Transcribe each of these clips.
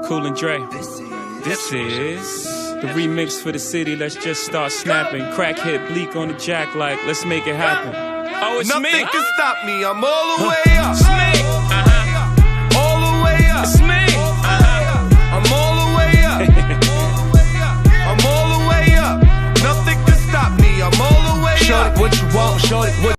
Cool and Dre. This is the remix for the city. Let's just start snapping. Crack hit Bleak on the jack like, let's make it happen. Oh, it's Nothing me. can stop me. I'm all the way up. It's me. All the way up. It's me. I'm all the way up. I'm all the way up. Nothing can stop me. I'm all the way up. Show it what you want. Show it what.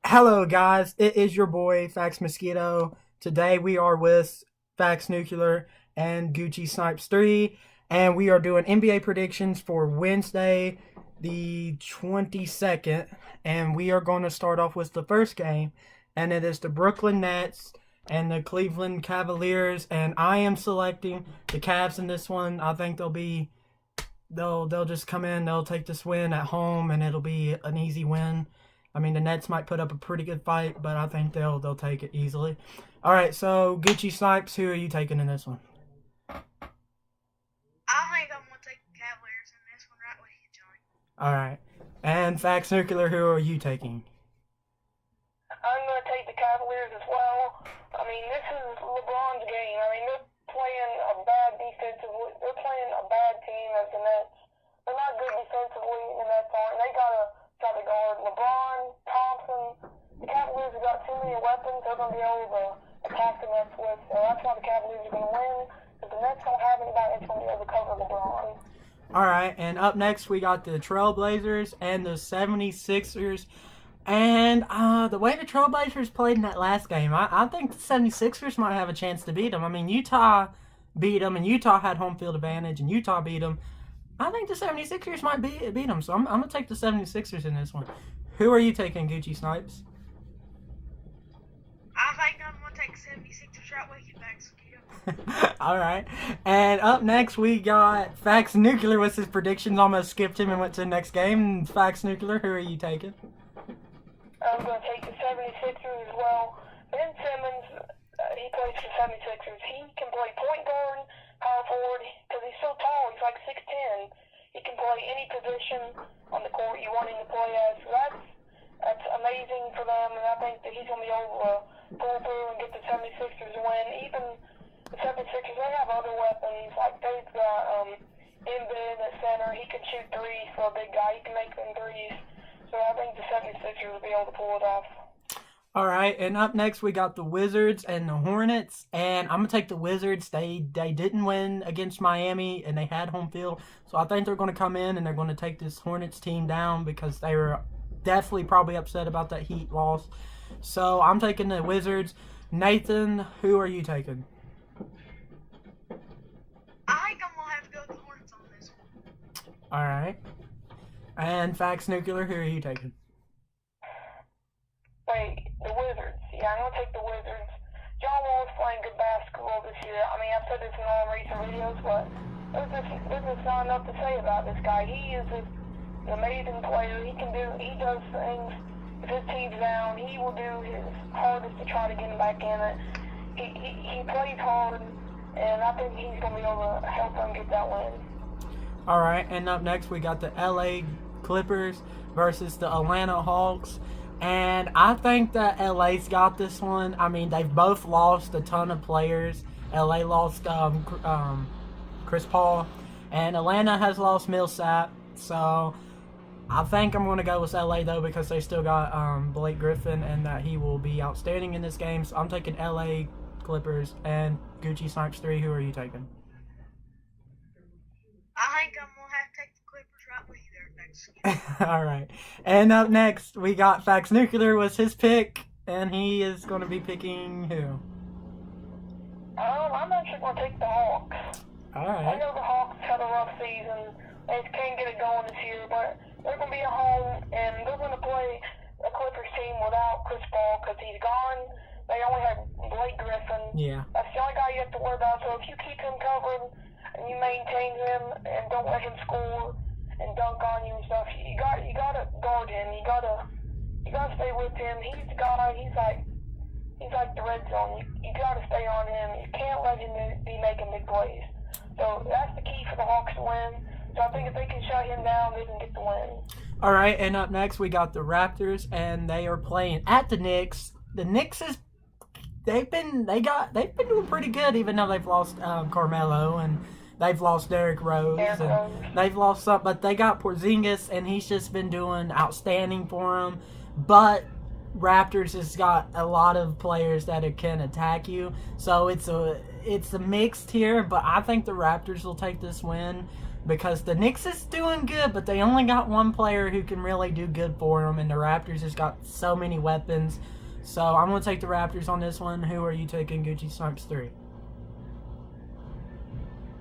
Hello guys, it is your boy Fax Mosquito. Today we are with Fax Nuclear and Gucci Snipes 3, and we are doing NBA predictions for Wednesday the 22nd, and we are going to start off with the first game, and it is the Brooklyn Nets and the Cleveland Cavaliers, and I am selecting the Cavs in this one. I think they'll just come in, they'll take this win at home, and it'll be an easy win. I mean, the Nets might put up a pretty good fight, but I think they'll take it easily. All right, so Gucci Snipes, who are you taking in this one? I think I'm going to take the Cavaliers in this one right with you, Johnny. All right. And Fax Nuclear, who are you taking? I'm going to take the Cavaliers as well. I mean, this is LeBron's game. I mean, they're playing a bad defensively. They're playing a bad team as the Nets. They're not good defensively, the Nets aren't. They got to try to guard LeBron, Thompson. The Cavaliers have got too many weapons they're going to be able to attack the Nets with. So that's why the Cavaliers are going to win. Because the Nets don't have anybody that's going to be able to cover LeBron. All right, and up next we got the Trailblazers and the 76ers. And the way the Trailblazers played in that last game, I think the 76ers might have a chance to beat them. I mean, Utah beat them, and Utah had home field advantage, and Utah beat them. I think the 76ers might beat them, so I'm going to take the 76ers in this one. Who are you taking, Gucci Snipes? I think I'm going to take the 76ers right with you, Fax Mosquito. All right. And up next, we got Fax Nuclear with his predictions. Almost skipped him and went to the next game. Fax Nuclear, who are you taking? I'm going to take the 76ers as well. Ben Simmons, he plays for the 76ers. He can play point guard, power forward, because he's so tall. He's like 6'10". He can play any position on the court you want him to play as. So that's amazing for them, and I think that he's going to be able to pull through and get the 76ers a win. Even the 76ers, they have other weapons. Like they've got Embiid at center. He can shoot threes for a big guy. He can make them threes. So I think the 76ers will be able to pull it off. All right, and up next we got the Wizards and the Hornets, and I'm going to take the Wizards. They didn't win against Miami, and they had home field, so I think they're going to come in and they're going to take this Hornets team down because they were definitely probably upset about that Heat loss. So I'm taking the Wizards. Nathan, who are you taking? I think I'm going to have to go with the Hornets on this one. All right. And Fax Nuclear, who are you taking? Wait, the Wizards. Yeah, I'm going to take the Wizards. John Wall's playing good basketball this year. I mean, I've said this in all recent videos, but there's just not enough to say about this guy. He is an amazing player. He does things. If his team's down, he will do his hardest to try to get him back in it. He plays hard, and I think he's going to be able to help them get that win. All right, and up next we got the LA Clippers versus the Atlanta Hawks. And I think that LA's got this one. I mean, they've both lost a ton of players. LA lost Chris Paul, and Atlanta has lost Millsap. So I think I'm going to go with LA, though, because they still got Blake Griffin, and that he will be outstanding in this game. So I'm taking LA Clippers. And Gucci Snipes 3, who are you taking? I think I'm going to have to take the Clippers right with you there, Fax Mosquito. All right. And up next, we got Fax Nuclear was his pick, and he is going to be picking who? I'm actually going to take the Hawks. All I right. know the Hawks had a rough season. They just can't get it going this year, but they're going to be at home, and they're going to play a Clippers team without Chris Paul because he's gone. They only have Blake Griffin. Yeah. That's the only guy you have to worry about. So if you keep him covered and you maintain him and don't let him score and dunk on you and stuff, you got to guard him. You got to stay with him. He's the guy. He's like the red zone. You got to stay on him. You can't let him be making big plays. So that's the key for the Hawks to win. So I think if they can shut him down, they can get the win. All right, and up next we got the Raptors, and they are playing at the Knicks. The Knicks is they've been doing pretty good, even though they've lost Carmelo and they've lost Derrick Rose and they've lost some, but they got Porzingis and he's just been doing outstanding for them. But Raptors has got a lot of players that can attack you, so it's a mixed here. But I think the Raptors will take this win because the Knicks is doing good, but they only got one player who can really do good for them, and the Raptors has got so many weapons. So I'm going to take the Raptors on this one. Who are you taking, Gucci Snipes 3?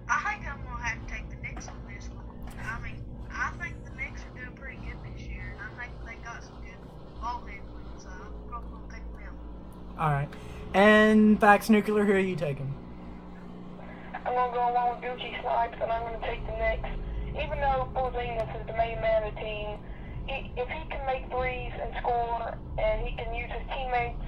I think I'm gonna have to take the Knicks on this one. I mean, I think the Knicks are doing pretty good this year, and I think they got some good ball handling, so I'm probably gonna take them. Alright. And Fax Nuclear, who are you taking? I'm going to go along with Gucci Snipes, and I'm going to take the Knicks. Even though Porzingis is the main man of the team, if he can make threes and score, and he can use his teammates,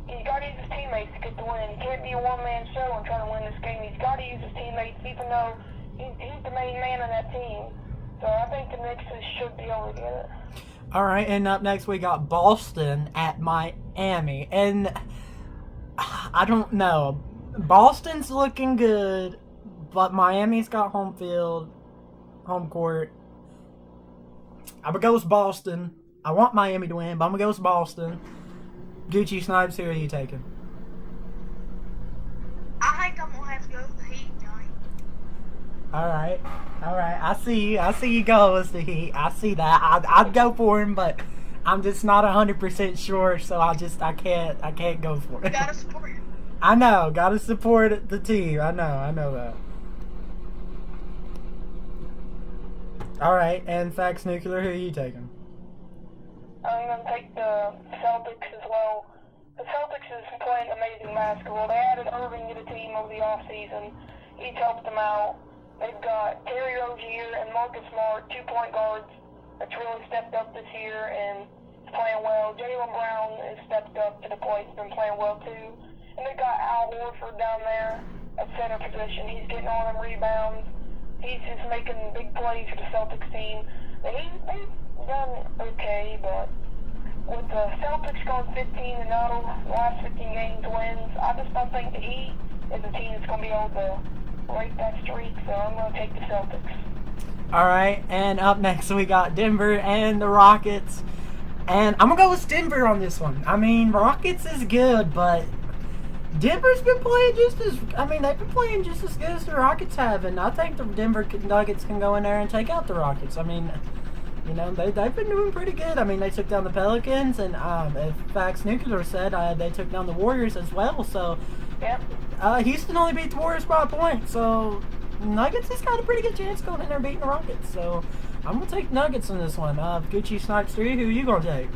he's got to use his teammates to get the win. He can't be a one-man show and try to win this game. He's got to use his teammates, even though he's the main man of that team. So I think the Knicks should be able to get it. Alright, and up next we got Boston at Miami. And I don't know. Boston's looking good, but Miami's got home court. I'm going to go with Boston. I want Miami to win, but I'm going to go with Boston. Gucci Snipes, who are you taking? I think I'm gonna have to go with the Heat, Johnny. Alright. I see you go with the Heat. I see that. I'd go for him, but I'm just not 100% sure, so I can't go for it. You gotta support it. I know, gotta support the team. I know that. Alright, and Fax Nuclear, who are you taking? I'm going to take the Celtics as well. The Celtics is playing amazing basketball. They added Irving to the team over the offseason. He's helped them out. They've got Terry Rozier and Marcus Smart, 2-point guards, that's really stepped up this year and is playing well. Jaylen Brown has stepped up to the plate, has been playing well too. And they got Al Horford down there at center position. He's getting all them rebounds. He's just making big plays for the Celtics team. They've done okay, but with the Celtics going 15-0, last 15 games wins, I just don't think the Heat is a team that's going to be able to break that streak, so I'm going to take the Celtics. Alright, and up next we got Denver and the Rockets. And I'm going to go with Denver on this one. I mean, Rockets is good, but Denver's been playing they've been playing just as good as the Rockets have, and I think the Denver Nuggets can go in there and take out the Rockets. I mean, you know, they've been doing pretty good. I mean, they took down the Pelicans, and as Fax Nuclear said, they took down the Warriors as well, so Yep. Houston only beat the Warriors by a point, so Nuggets has got a pretty good chance going in there beating the Rockets, so I'm going to take Nuggets in this one. Gucci Snipes 3, who are you going to take?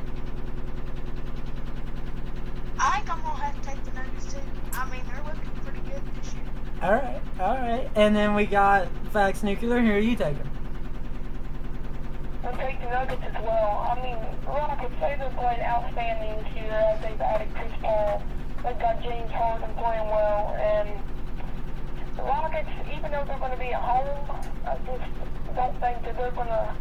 I think I'm gonna have to take the Nuggets too. I mean, they're looking pretty good this year. Alright. And then we got Fax Nuclear. Who are you taking? I'll take the Nuggets as well. I mean, Rockets, they've been playing outstanding this year as they've added Chris Paul. They've got James Harden playing well, and the Rockets, even though they're going to be at home, I just don't think that they're going to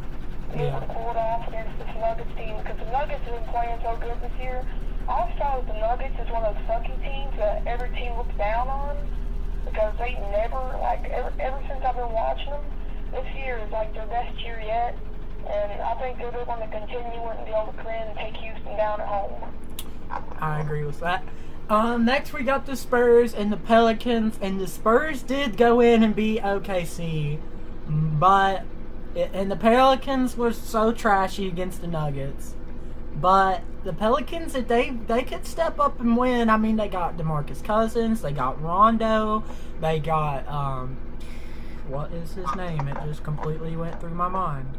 be able to pull it off against this Nuggets team, because the Nuggets have been playing so good this year. I always thought the Nuggets is one of those sucky teams that every team looks down on, because they never, like, ever since I've been watching them, this year is like their best year yet, and I think that they're going to continue and be able to come in and take Houston down at home. I agree with that. Next we got the Spurs and the Pelicans, and the Spurs did go in and beat OKC, but the Pelicans were so trashy against the Nuggets. But the Pelicans, if they could step up and win. I mean, they got DeMarcus Cousins, they got Rondo, they got what is his name? It just completely went through my mind.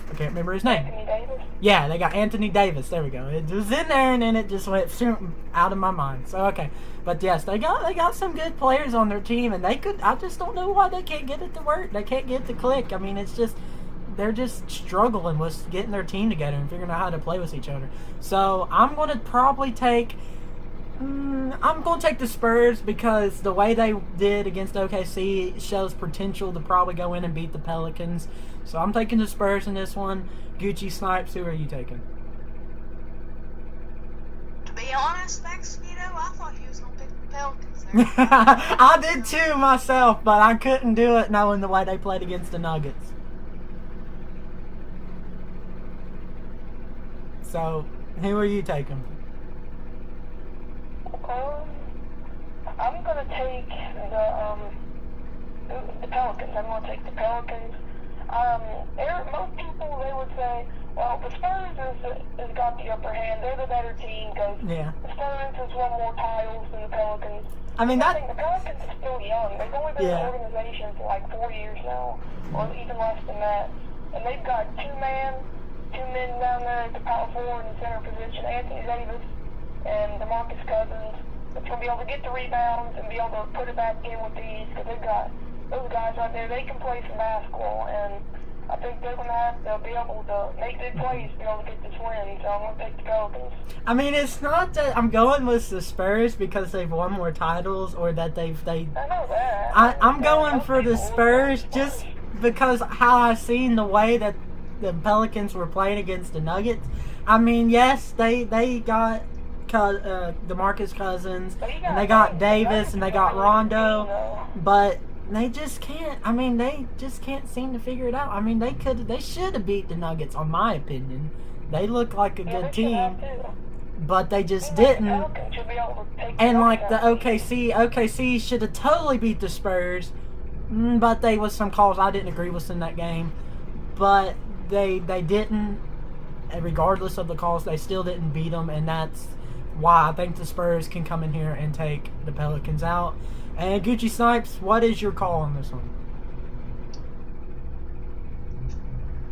I can't remember his name. Anthony Davis? Yeah, they got Anthony Davis. There we go. It was in there, and then it just went out of my mind. So okay, but yes, they got some good players on their team, and they could. I just don't know why they can't get it to work. They can't get it to click. I mean, it's just they're just struggling with getting their team together and figuring out how to play with each other. So I'm going to probably take. I'm going to take the Spurs because the way they did against OKC shows potential to probably go in and beat the Pelicans. So I'm taking the Spurs in this one. Gucci Snipes, who are you taking? To be be honest, Mosquito, I thought you was gonna pick the Pelicans there. I did too myself, but I couldn't do it knowing the way they played against the Nuggets. So, who are you taking? I'm gonna take the Pelicans. I'm gonna take the Pelicans. Most people, they would say, well, the Spurs has got the upper hand. They're the better team because Yeah. the Spurs has won more titles than the Pelicans. I mean, I think the Pelicans are still young. They've only been Yeah. an organization for like 4 years now, or even less than that. And they've got two men down there at the power forward and center position, Anthony Davis and DeMarcus Cousins, that's going to be able to get the rebounds and be able to put it back in with these, because they've got those guys right there. They can play some basketball, and I think they'll be able to make good plays to be able to get this win. So I'm going to take the Pelicans. I mean, it's not that I'm going with the Spurs because they've won more titles or that they. I know that. I'm going Most for the people Spurs would. just because how I've seen the way that the Pelicans were playing against the Nuggets. I mean, yes, they got DeMarcus Cousins and they got Davis and they got Rondo, but they just can't. I mean, they just can't seem to figure it out. I mean, they should have beat the Nuggets, in my opinion. They look like a good team, but they just didn't. And like the OKC should have totally beat the Spurs, but they was some calls I didn't agree with in that game. But they didn't, and regardless of the calls, they still didn't beat them, and that's why I think the Spurs can come in here and take the Pelicans out. And Gucci Snipes, what is your call on this one?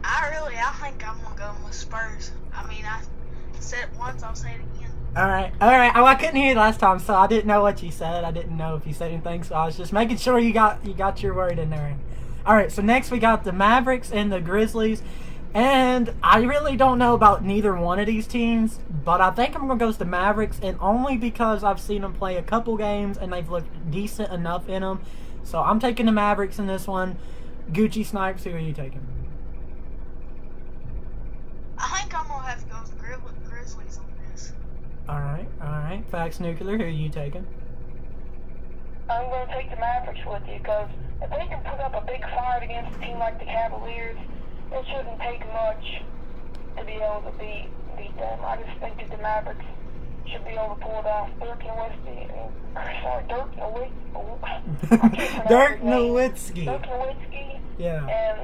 I think I'm gonna go with Spurs. I mean, I said it once, I'll say it again. All right. Oh, I couldn't hear you last time, so I didn't know what you said. I didn't know if you said anything, so I was just making sure you got your word in there. All right. So next we got the Mavericks and the Grizzlies, and I really don't know about neither one of these teams, but I think I'm gonna go with the Mavericks, and only because I've seen them play a couple games and they've looked decent enough in them. So I'm taking the Mavericks in this one. Gucci Snipes, who are you taking? I think I'm gonna have to go with the Grizzlies on this. All right. Fax Nuclear, who are you taking? I'm going to take the Mavericks with you because if they can put up a big fight against a team like the Cavaliers, it shouldn't take much to be able to beat them. I just think that the Mavericks should be able to pull it off. Dirk Nowitzki. Dirk Nowitzki. Dirk Nowitzki. Yeah. And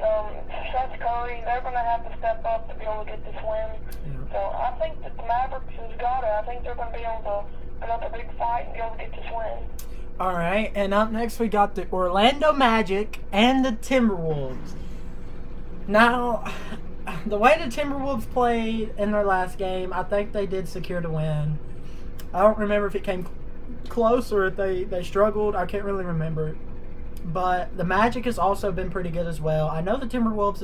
Seth Curry, they're going to have to step up to be able to get this win. Yeah. So I think that the Mavericks has got it. I think they're going to be able to put up a big fight and be able to get this win. All right, and up next we got the Orlando Magic and the Timberwolves. Now, the way the Timberwolves played in their last game, I think they did secure the win. I don't remember if it came close or if they struggled. I can't really remember. But the Magic has also been pretty good as well. I know the Timberwolves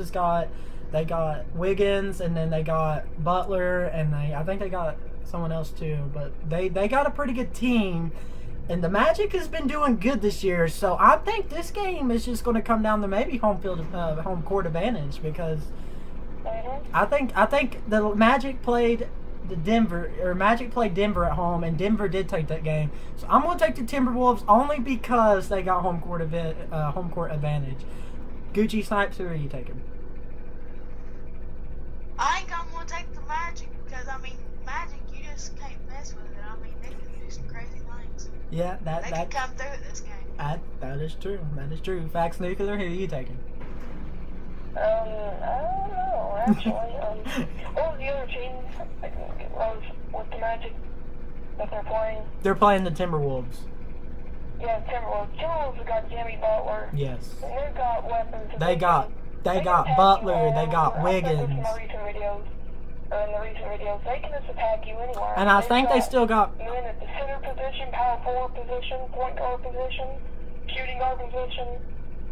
they got Wiggins, and then they got Butler, and I think they got someone else too. But they got a pretty good team. And the Magic has been doing good this year, so I think this game is just going to come down to maybe home court advantage, because I think the Magic played Denver at home, and Denver did take that game. So I'm going to take the Timberwolves only because they got home court advantage. Gucci Snipes, who are you taking? I think I'm gonna take the Magic because Magic, you just can't mess with it. They can do some crazy things. Yeah, They can come through this game. that is true. That is true. Fax Nuclear, who are you taking? I don't know, actually. What was the other team with the Magic that they're playing? They're playing the Timberwolves. Yeah, Timberwolves. Timberwolves have got Jimmy Butler. Yes. And they've got weapons. They got Butler. They got Wiggins. In the recent videos, they can just attack you anywhere. And I think they still got. Men at the center position, power forward position, point guard position, shooting guard position.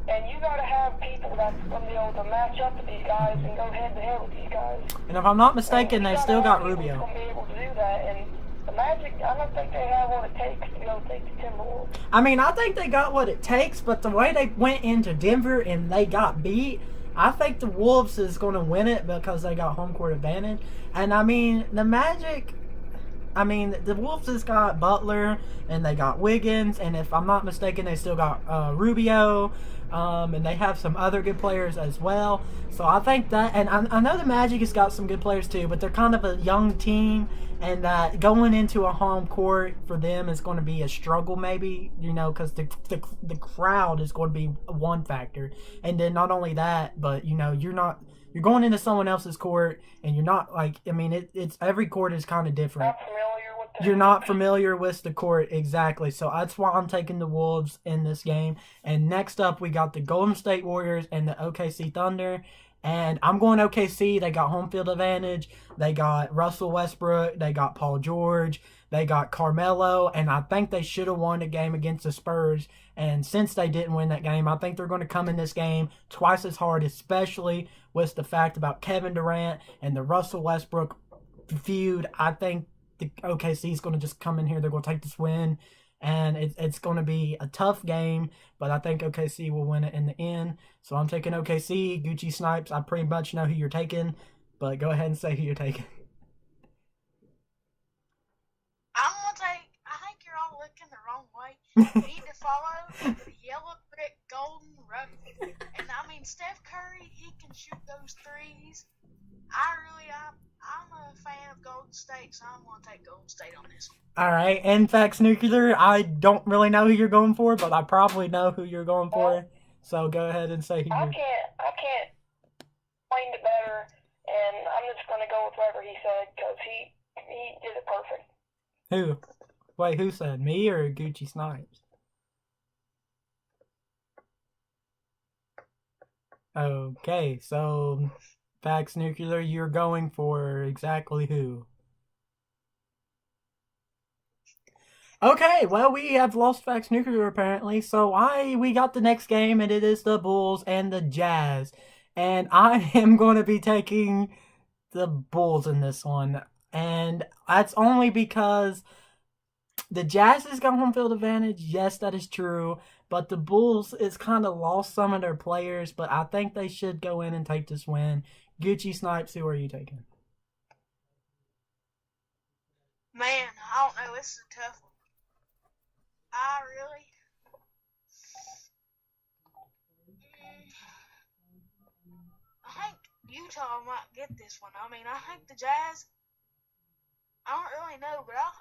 And you got to have people that's going to be able to match up with these guys and go head to head with these guys. And if I'm not mistaken, they still got Rubio. Going to be able to do that. And the Magic, I don't think they have what it takes to go take the Timberwolves. I think they got what it takes, but the way they went into Denver and they got beat, I think the Wolves is going to win it because they got home court advantage. And the Magic, I mean, the Wolves just got Butler and they got Wiggins, and if I'm not mistaken, they still got Rubio, and they have some other good players as well. So I think that, and I know the Magic has got some good players too, but they're kind of a young team, and going into a home court for them is going to be a struggle, maybe, because the crowd is going to be one factor, and then not only that, but you're going into someone else's court, and you're not it's every court is kind of different. You're not familiar with the court, exactly. So that's why I'm taking the Wolves in this game. And next up, we got the Golden State Warriors and the OKC Thunder. And I'm going OKC. They got home field advantage. They got Russell Westbrook. They got Paul George. They got Carmelo. And I think they should have won the game against the Spurs. And since they didn't win that game, I think they're going to come in this game twice as hard, especially with the fact about Kevin Durant and the Russell Westbrook feud. I think the OKC is going to just come in here. They're going to take this win, and it's going to be a tough game, but I think OKC will win it in the end. So I'm taking OKC. Gucci Snipes, I pretty much know who you're taking, but go ahead and say who you're taking. I think you're all looking the wrong way. You need to follow the yellow brick golden road. And I mean, Steph Curry, he can shoot those threes. I'm a fan of Golden State, so I'm going to take Golden State on this one. All right, and Facts Nuclear, I don't really know who you're going for, but I probably know who you're going for. So go ahead and say who I you're... can't explain it better, and I'm just going to go with whatever he said, because he did it perfect. Who? Wait, who said? Me or Gucci Snipes? Okay, so Facts Nuclear, you're going for exactly who? Okay, well, we have lost Facts Nuclear apparently, so we got the next game, and it is the Bulls and the Jazz. And I am going to be taking the Bulls in this one. And that's only because the Jazz has got home field advantage. Yes, that is true. But the Bulls has kind of lost some of their players, but I think they should go in and take this win. Gucci Snipes, who are you taking? Man, I don't know. This is a tough one. I think Utah might get this one. I mean, I think the Jazz, I don't really know, but I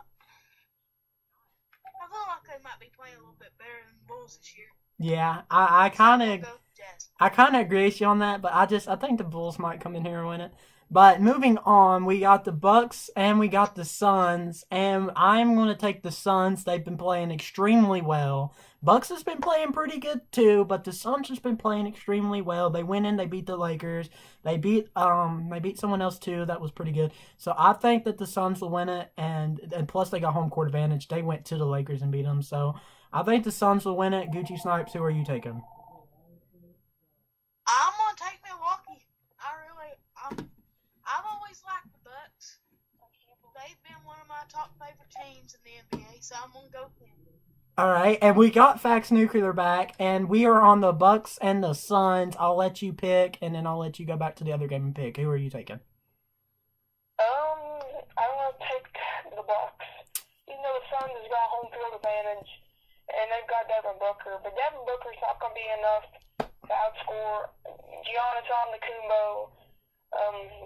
feel like they might be playing a little bit better than the Bulls this year. Yeah, I kind of Go Jazz. agree with you on that, but I think the Bulls might come in here and win it. But moving on, we got the Bucks and we got the Suns, and I'm going to take the Suns. They've been playing extremely well. Bucks has been playing pretty good too, but the Suns has been playing extremely well. They went in, they beat the Lakers. They beat someone else too that was pretty good. So I think that the Suns will win it, and plus they got home court advantage. They went to the Lakers and beat them. So I think the Suns will win it. Gucci Snipes, who are you taking? I'm going to take Milwaukee. I've always liked the Bucks. They've been one of my top favorite teams in the NBA, so I'm going to go with them. All right, and we got Facts Nuclear back, and we are on the Bucks and the Suns. I'll let you pick, and then I'll let you go back to the other game and pick. Who are you taking? I want to take the Bucks. Even though the Suns has got home field advantage, and they've got Devin Booker, but Devin Booker's not going to be enough to outscore Giannis Antetokounmpo,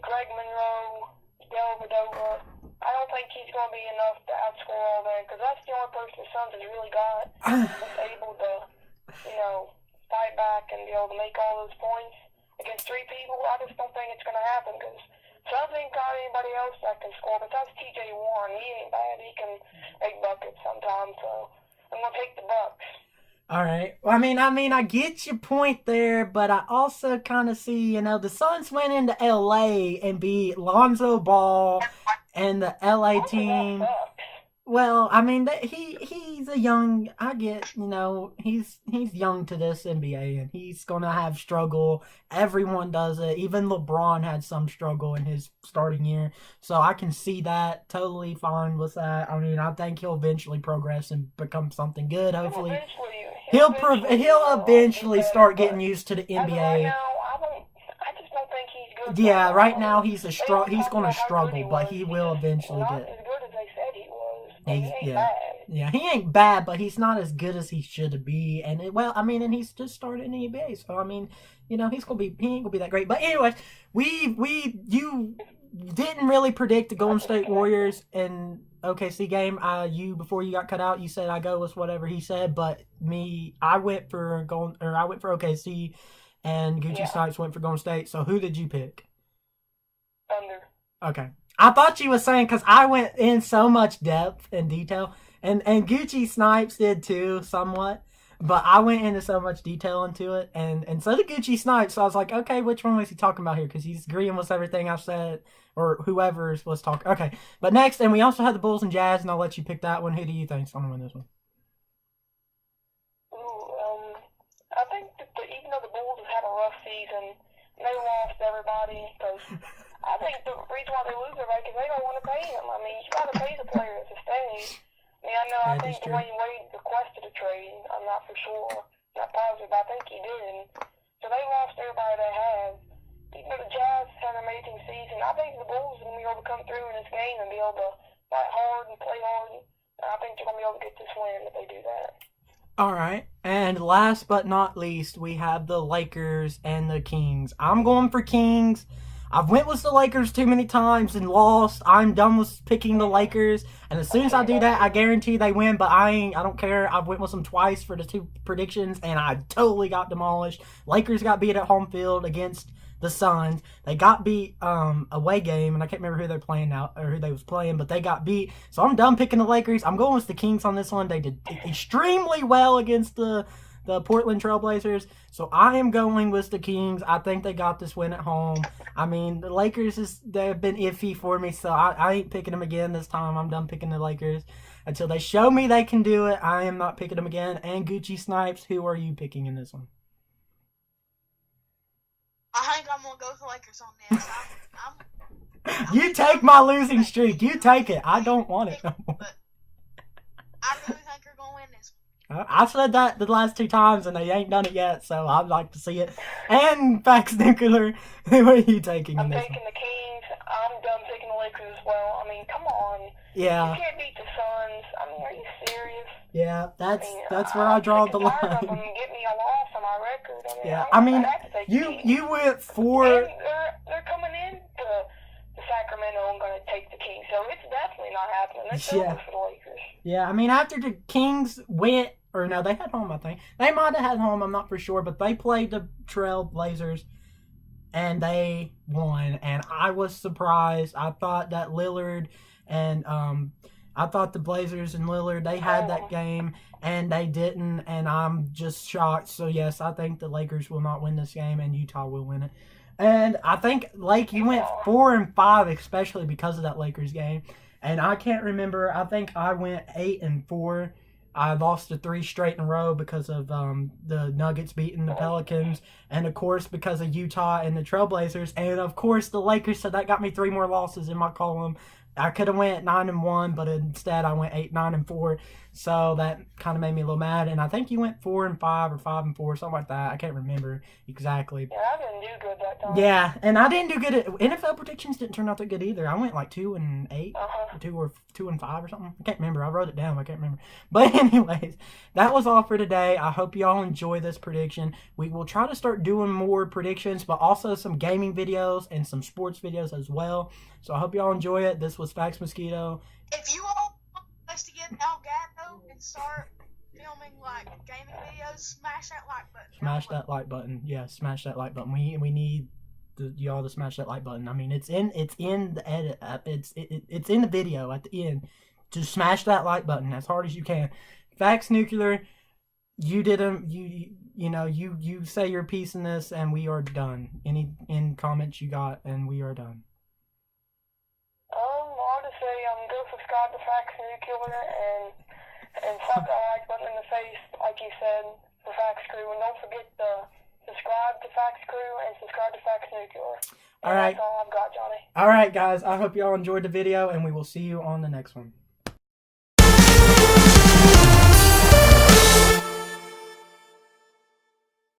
Greg Monroe, Dellavedova. I don't think he's going to be enough to outscore all that, because that's the only person the Suns has really got that's able to, fight back and be able to make all those points against three people. I just don't think it's going to happen, because Suns ain't got anybody else that can score, but that's T.J. Warren. He ain't bad. He can make buckets sometimes, so I'm going to take the Bucks. All right. Well, I mean, I get your point there, but I also kind of see, the Suns went into L.A. and beat Lonzo Ball and the L.A. team. Well, I mean, he's a young. I get, he's young to this NBA, and he's gonna have struggle. Everyone does it. Even LeBron had some struggle in his starting year, so I can see that. Totally fine with that. I mean, I think he'll eventually progress and become something good. Hopefully, he'll eventually start getting used to the NBA. I just don't think he's good. Yeah, right now he's going to struggle, but he will eventually not get. as good as they said he He He's- ain't yeah. bad. Yeah, he ain't bad, but he's not as good as he should be. And and he's just started in the NBA, so I mean, he ain't gonna be that great. But anyways, you didn't really predict the Golden State Warriors and OKC game. You before you got cut out, you said I go with whatever he said, but I went for OKC, and Gucci Snipes went for Golden State. So who did you pick? Thunder. Okay, I thought you were saying because I went in so much depth and detail. And Gucci Snipes did too, somewhat. But I went into so much detail into it. And so did Gucci Snipes. So I was like, okay, which one was he talking about here? Because he's agreeing with everything I've said. Or whoever was talking. Okay. But next, and we also had the Bulls and Jazz. And I'll let you pick that one. Who do you think's going to win this one? Ooh, I think that even though the Bulls have had a rough season, they lost everybody. Because I think the reason why they lose everybody is they don't want to pay them. I mean, you got to pay the players to stay. I think Dwayne Wade requested a trade. I'm not for sure. Not positive, but I think he did. So they lost everybody they had. Even though the Jazz had an amazing season, I think the Bulls are going to be able to come through in this game and be able to fight hard and play hard. I think they're going to be able to get this win if they do that. All right. And last but not least, we have the Lakers and the Kings. I'm going for Kings. I've went with the Lakers too many times and lost. I'm done with picking the Lakers. And as soon as I do that, I guarantee they win. But I don't care. I've went with them twice for the two predictions, and I totally got demolished. Lakers got beat at home field against the Suns. They got beat away game, and I can't remember who they're playing now or who they was playing, but they got beat. So I'm done picking the Lakers. I'm going with the Kings on this one. They did extremely well against the Portland Trailblazers. So I am going with the Kings. I think they got this win at home. I mean, the Lakers they've been iffy for me, so I ain't picking them again this time. I'm done picking the Lakers. Until they show me they can do it, I am not picking them again. And Gucci Snipes, who are you picking in this one? I think I'm gonna go with the Lakers on this. You take my losing streak. You take it. I don't want it no more. But I really think you're gonna win this one. I said that the last two times, and they ain't done it yet, so I'd like to see it. And Fax Nuclear, who are you taking in I'm this taking one? the Kings. I'm done picking the Lakers as well. I mean, come on. Yeah, You can't beat the Suns. I mean, are you serious? yeah, I mean, that's where I draw the I'm sick and tired of line. them get me a loss on my record. I mean, Yeah, I'm I mean, gonna have to take the Kings. you went for. And they're coming in to Sacramento and going to take the Kings. So it's definitely not happening. It's Yeah. over for the Lakers. Yeah, I mean, after the Kings went, or no, they had home, I think. They might have had home, I'm not for sure, but they played the Trailblazers, and they won, and I was surprised. I thought that Lillard and, I thought the Blazers and Lillard, they had that game, and they didn't, and I'm just shocked. So, yes, I think the Lakers will not win this game, and Utah will win it. And I think, Lake, you went 4-5, especially because of that Lakers game. And I can't remember. I think I went 8-4. I lost the 3 straight in a row because of the Nuggets beating the Pelicans. And, of course, because of Utah and the Trailblazers. And, of course, the Lakers. So that got me 3 more losses in my column. I could have went 9-1, but instead I went 8-9-4. So that kind of made me a little mad. And I think you went 4-5 or 5-4, something like that. I can't remember exactly. Yeah, I didn't do good that time. Yeah, and I didn't do good at NFL predictions. Didn't turn out that good either. I went like 2-8, Uh-huh. 2-5 or something. I can't remember. I wrote it down. I can't remember. But anyways, that was all for today. I hope y'all enjoy this prediction. We will try to start doing more predictions, but also some gaming videos and some sports videos as well. So I hope y'all enjoy it. This was Fax Mosquito. If you all want us to get Elgato and start filming like gaming videos, smash that like button. Smash that like button. Yeah, smash that like button. We need y'all to smash that like button. I mean, it's in the edit. It's in the video at the end. Just smash that like button as hard as you can. Fax Nuclear, you didn't. You say your piece in this, and we are done. Any comments you got, and we are done. I'll just say go subscribe to Fax Nuclear and slap that like button in the face, like you said, for Fax Crew. And don't forget to subscribe to Fax Crew and subscribe to Fax Nuclear. All right. That's all I've got, Johnny. All right, guys. I hope y'all enjoyed the video, and we will see you on the next one.